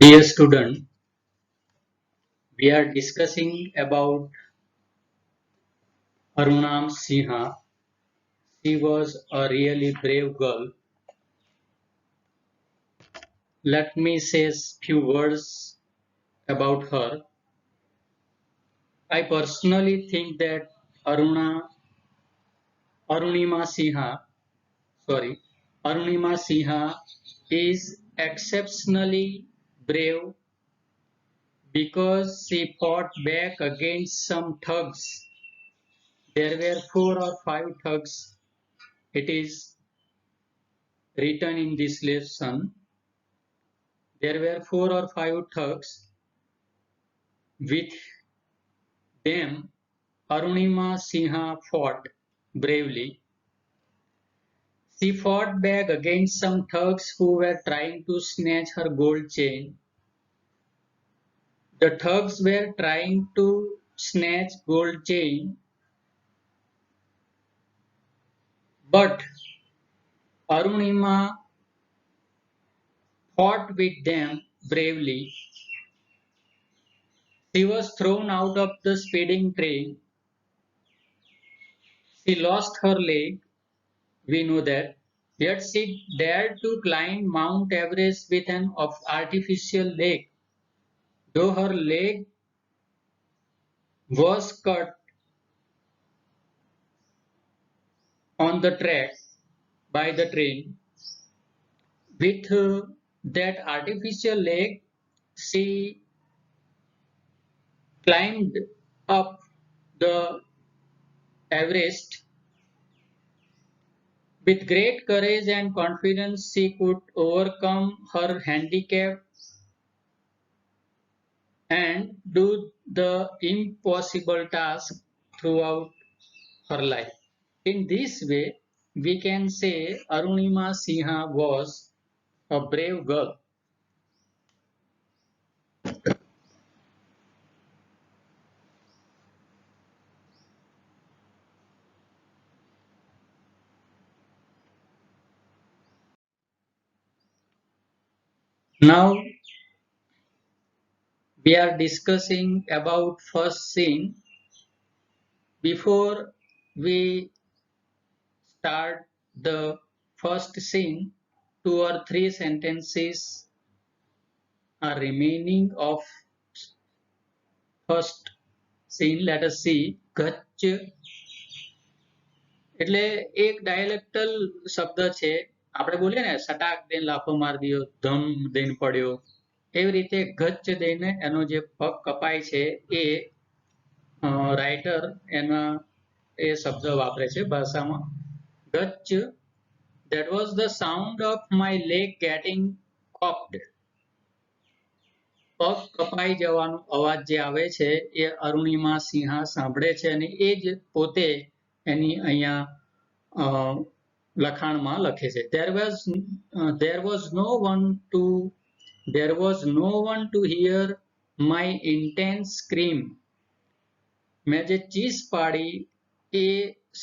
Dear student, we are discussing about Arunam Sinha. She was a really brave girl. Let me say a few words about her. I personally think that Aruna, Arunima Sinha, sorry, Arunima Sinha is exceptionally brave because she fought back against some thugs. There were 4 or 5 thugs. It is written in this lesson. There were 4 or 5 thugs. With them, Arunima Sinha fought bravely. She fought back against some thugs who were trying to snatch her gold chain. The thugs were trying to snatch gold chain, but Arunima fought with them bravely. She was thrown out of the speeding train. She lost her leg, we know that. Yet she dared to climb Mount Everest with an artificial leg. Though her leg was cut on the track by the train, with that artificial leg, she climbed up the Everest. With great courage and confidence, she could overcome her handicap and do the impossible task throughout her life. In this way, we can say Arunima Sinha was a brave girl. Now we are discussing about first scene. Before we start the first scene, 2 or 3 sentences are remaining of first scene. Let us see. ગચ્ચ એટલે એક ડાયલેક્ટલ શબ્દ છે. આપણે બોલીએ ને સટાક દઈને લાફો મારી દ્યો, ધમ દઈને પડ્યો, એવી રીતે ગચ્ચ દઈને એનો જે પગ કપાય છે એ રાઇટર એના એ શબ્દ વાપરે છે ભાષામાં. ગચ્ચ, that was the sound of my leg getting cocked. પગ કપાઈ જવાનો અવાજ જે આવે છે એ અરુણિમા સિંહા સાંભળે છે અને એ જ પોતે એની અહીંયા લખાણમાં લખે છે. There was no one to hear my intense scream. મેં જે ચીસ પાડી એ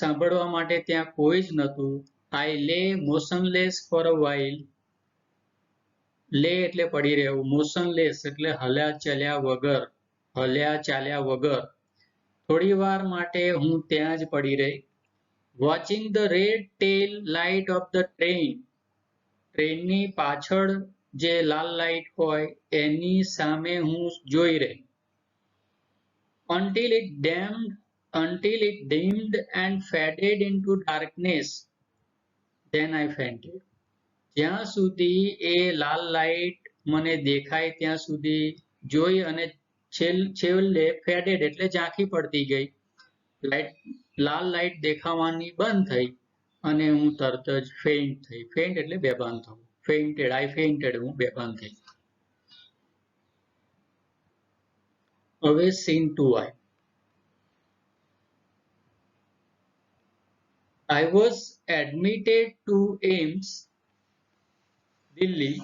સાંભળવા માટે ત્યાં કોઈ જ નહોતું. I lay motionless for a while. લે એટલે પડી રહેવું, મોશનલેસ એટલે હલ્યા ચાલ્યા વગર. થોડી વાર માટે હું ત્યાં જ પડી રહી. Watching the red tail light of the train. ટ્રેનની પાછળ જે લાલ લાઇટ હોય એની સામે હું જોઈ રહી. Until it dimmed and faded into darkness, then I fainted. જ્યાં સુધી એ લાલ લાઇટ મને દેખાય ત્યાં સુધી જોઈ અને છેલ્લે ફેડેડ એટલે ઝાંખી પડતી ગઈ. લાલ લાઇટ દેખાવાની બંધ થઈ અને હું તરત જ ફેઇન્ટ થઈ. ફેઇન્ટ એટલે બેભાન થવું. ફેઇન્ટેડ, આઈ ફેઇન્ટેડ, હું બેભાન થઈ. હવે scene 2 i. I was admitted to AIIMS, Delhi,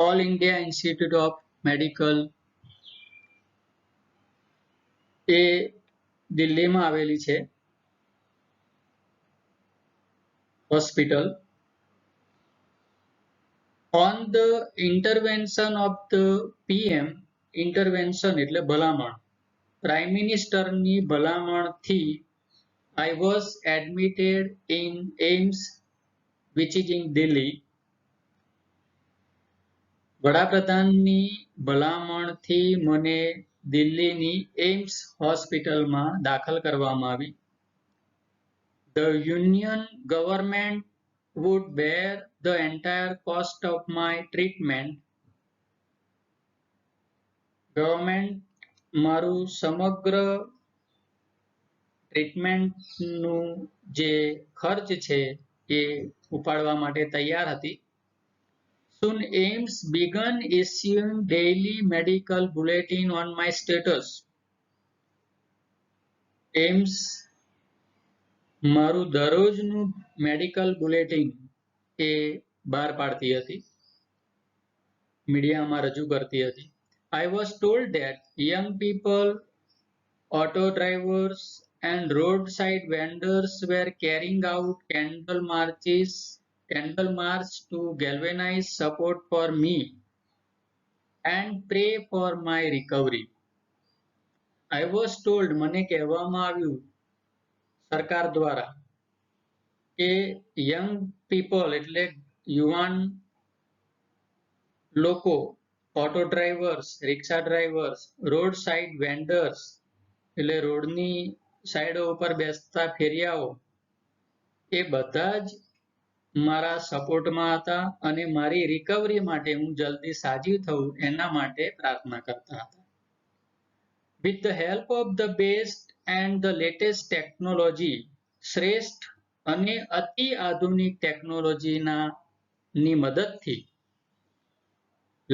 All India Institute of Medical. એ દિલ્હીમાં આવેલી છે. hospital. On the intervention of the PM, intervention એટલે ભલામણ, Prime Minister ની ભલામણથી I was admitted in AIMS, which is in Delhi. વડાપ્રધાનની ભલામણથી મને દિલ્હીની AIIMS હોસ્પિટલમાં દાખલ કરવામાં આવી. The Union government would bear the entire cost of my treatment. Government મારું સમગ્ર ટ્રીટમેન્ટનું જે ખર્ચ છે એ ઉપાડવા માટે તૈયાર હતી. Soon AIMS began issuing daily medical bulletin on my status. AIMS મારું દરરોજનું મેડિકલ બુલેટિન એ બહાર પાડતી હતી, મીડિયામાં રજૂ કરતી હતી. I was told that young people, auto drivers and roadside vendors were carrying out candle march to galvanize support for me and pray for my recovery. I was told, મને કહેવામાં આવ્યું સરકાર દ્વારા કે યંગ પીપલ એટલે યુવાન લોકો, auto drivers, રિક્ષા drivers, road side vendors એટલે રોડની સાઈડો ઉપર બેસતા ફેરિયાઓ, એ બધા જ મારા સપોર્ટમાં હતા અને મારી રિકવરી માટે, હું જલ્દી સાજી થઉં એના માટે પ્રાર્થના કરતા હતા. With the help of the best and the latest technology, શ્રેષ્ઠ અને અતિ આધુનિક ટેકનોલોજીની મદદથી,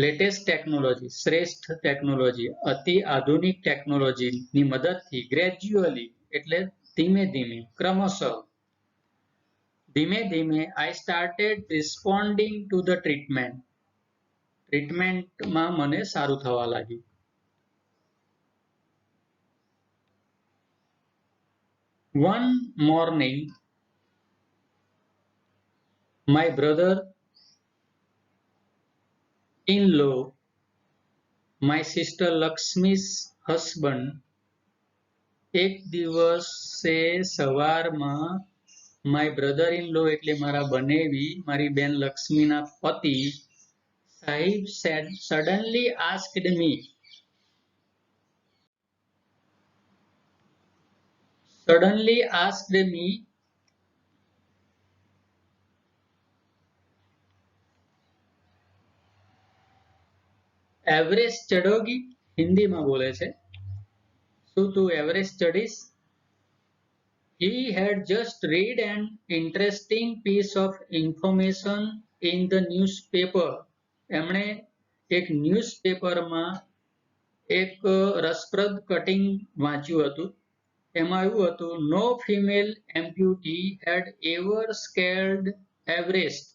લેટેસ્ટ ટેકનોલોજી, શ્રેષ્ઠ ટેકનોલોજી, અતિ આધુનિક ટેકનોલોજીની મદદથી, ગ્રેજ્યુઅલી એટલે ધીમે ધીમે, ક્રમશઃ, ધીમે ધીમે, I started responding to the treatment. ટ્રીટમેન્ટમાં મને સારું થવા લાગ્યું. One morning, my brother-in-law, my sister Lakshmi's husband, એક દિવસે સવારમાં my brother-in-law એટલે મારા બનેવી, મારી બેન લક્ષ્મીના પતિ સાહિબ said, suddenly asked me, Everest ચઢોગી? હિન્દીમાં બોલે છે, શું તું એવરેસ્ટ ચઢીશ? He had just read an interesting piece of information in the newspaper. એમણે એક ન્યૂઝપેપરમાં એક રસપ્રદ કટિંગ વાંચ્યું હતું. એમાં એવું હતું, no female amputee had ever scaled Everest.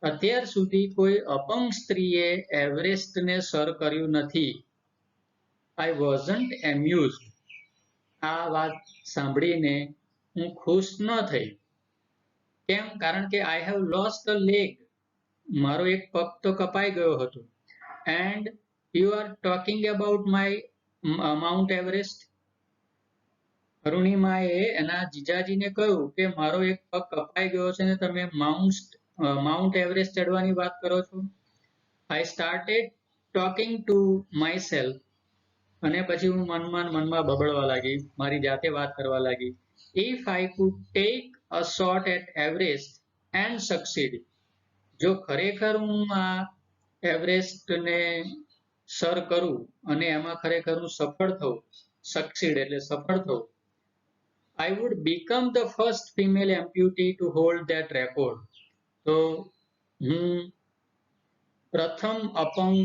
અત્યાર સુધી કોઈ અપંગ સ્ત્રીએ એવરેસ્ટને સર કર્યું નથી. I wasn't amused. આ વાત સાંભળીને હું ખુશ ન થઈ. કેમ? કારણ કે I have lost a leg. મારો એક પગ તો કપાઈ ગયો હતો. And you are talking about my Mount Everest. અરુણિમાએ એના જીજાજીને કહ્યું કે મારો એક પગ કપાઈ ગયો છે ને તમે માઉન્ટ એવરેસ્ટ ચડવાની વાત કરો છો. I started talking to myself. અને પછી હું મનમાં બબડવા લાગી, મારી જાતે વાત કરવા લાગી. If I could take a shot at Everest and succeed. જો ખરેખર હું આ એવરેસ્ટને સર કરું અને એમાં ખરેખર હું સફળ થઉં, succeed એટલે સફળ થઉં, I would become the first female amputee to hold that record. તો હું પ્રથમ અપંગ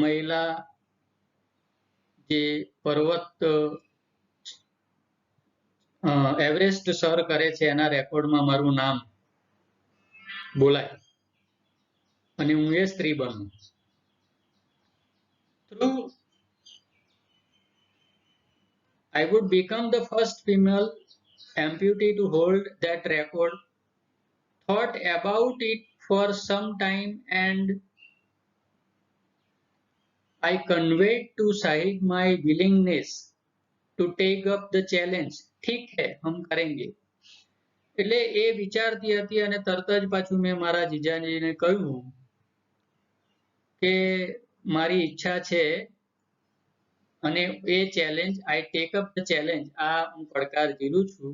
મહિલા જે પર્વત એવરેસ્ટ સર કરે છે એના રેકોર્ડમાં મારું નામ બોલાય અને હું એ સ્ત્રી બનું. I would become the first female amputee to hold that record thought about it for some time and I conveyed to Sahid my willingness to take up the challenge. ठीक है, हम करेंगे. એટલે એ વિચારતી હતી અને તરત જ પાછું મેં મારા જીજાજીને કહ્યું કે મારી ઈચ્છા છે અને એ challenge I take up the challenge, આ હું પડકાર ઝીલું છું.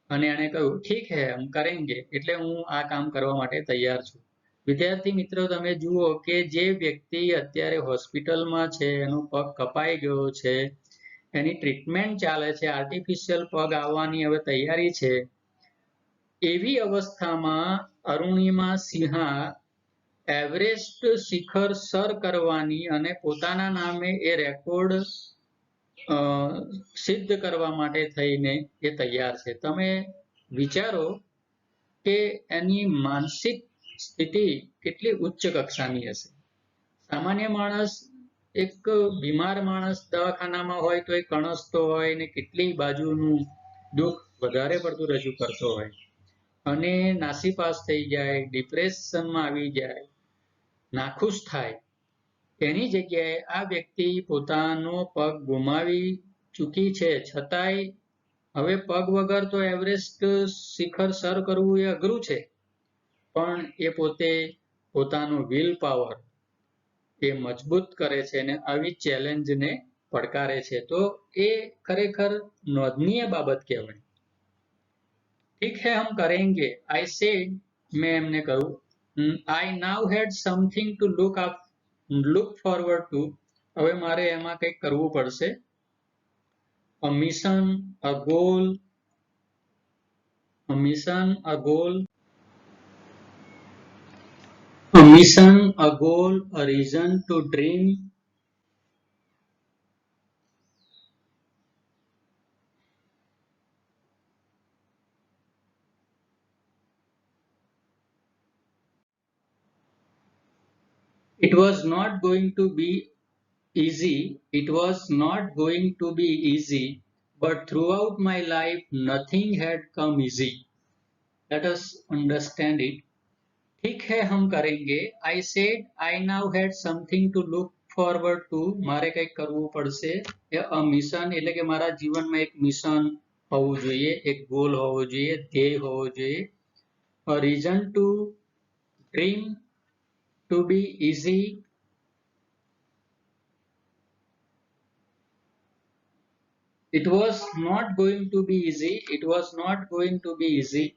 અને એણે કહ્યું ઠીક હે હમ કરેંગે, એટલે હું આ કામ કરવા માટે તૈયાર છું. વિદ્યાર્થી મિત્રો, તમે જુઓ કે જે વ્યક્તિ અત્યારે હોસ્પિટલમાં છે, એનો પગ કપાઈ ગયો છે, એની ટ્રીટમેન્ટ ચાલે છે, આર્ટિફિશિયલ પગ આવવાની હવે તૈયારી છે, એવી અવસ્થામાં અરુણિમા સિંહા એવરેસ્ટ શિખર સર કરવાની અને પોતાના નામે એ રેકોર્ડ સિદ્ધ કરવા માટે થઈને એ તૈયાર છે. તમે વિચારો કે એની માનસિક સ્થિતિ કેટલી ઉચ્ચ કક્ષાની હશે. સામાન્ય માણસ, એક બીમાર માણસ દવાખાનામાં હોય તો એ કણસતો હોય ને કેટલી બાજુનું દુઃખ વધારે પડતું રજૂ કરતો હોય અને નાસીપાસ થઈ જાય, ડિપ્રેશનમાં આવી જાય, નાખુશ થાય. તેની જગ્યાએ આ વ્યક્તિ પોતાનો પગ ગુમાવી ચૂકી છે, છતાંય હવે પગ વગર તો એવરેસ્ટ શિખર સર કરવું એ અઘરું છે, પણ એ પોતે પોતાનો વિલ પાવર એ મજબૂત કરે છે અને આવી ચેલેન્જને પડકારે છે. તો એ ખરેખર નોંધનીય બાબત કહેવાય. ઠીક હે હમ કરેંગે, આઈ સેડ, મેં એમને કહ્યું, I now had something to look forward to. હવે મારે એમાં કંઈક કરવું પડશે. A mission, a goal, a mission, a goal, a mission, a goal, a reason to dream. It was not going to be easy. It was not going to be easy, but throughout my life, nothing had come easy. Let us understand it. ठीक है हम करेंगे. I said I now had something to look forward to. મારે કંઈક કરવું પડશે. A mission એટલે કે મારા જીવનમાં એક મિશન હોવું જોઈએ, એક ગોલ હોવો જોઈએ, ધ્યેય હોવો જોઈએ. A reason to dream, to be easy. It was not going to be easy. It was not going to be easy.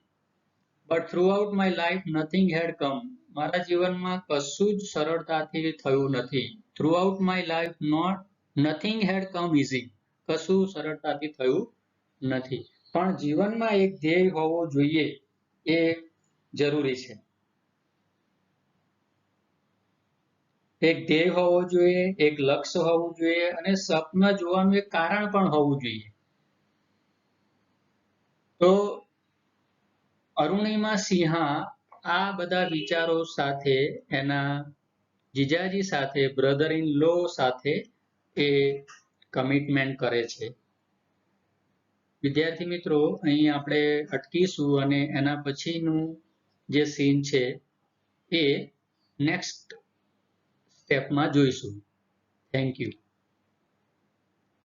But throughout my life nothing had come. મારા જીવનમાં કશું જ સરળતાથી થયું નથી. Throughout my life nothing had come easy. કશું સરળતાથી થયું નથી. પણ જીવનમાં એક ધ્યેય હોવો જોઈએ એ જરૂરી છે. એક ધ્યેય હોવો જોઈએ, એક લક્ષ્ય હોવું જોઈએ અને સપના જોવાનું એક કારણ પણ હોવું જોઈએ. તો અરુણિમા સિંહા આ બધા વિચારો સાથે એના જીજાજી સાથે, બ્રધર ઇન લો સાથે એ કમિટમેન્ટ કરે છે. વિદ્યાર્થી મિત્રો, અહીં આપણે અટકીશું અને એના પછીનું જે સીન છે એ નેક્સ્ટ સ્ટેપમાં જોઈશું. Thank you.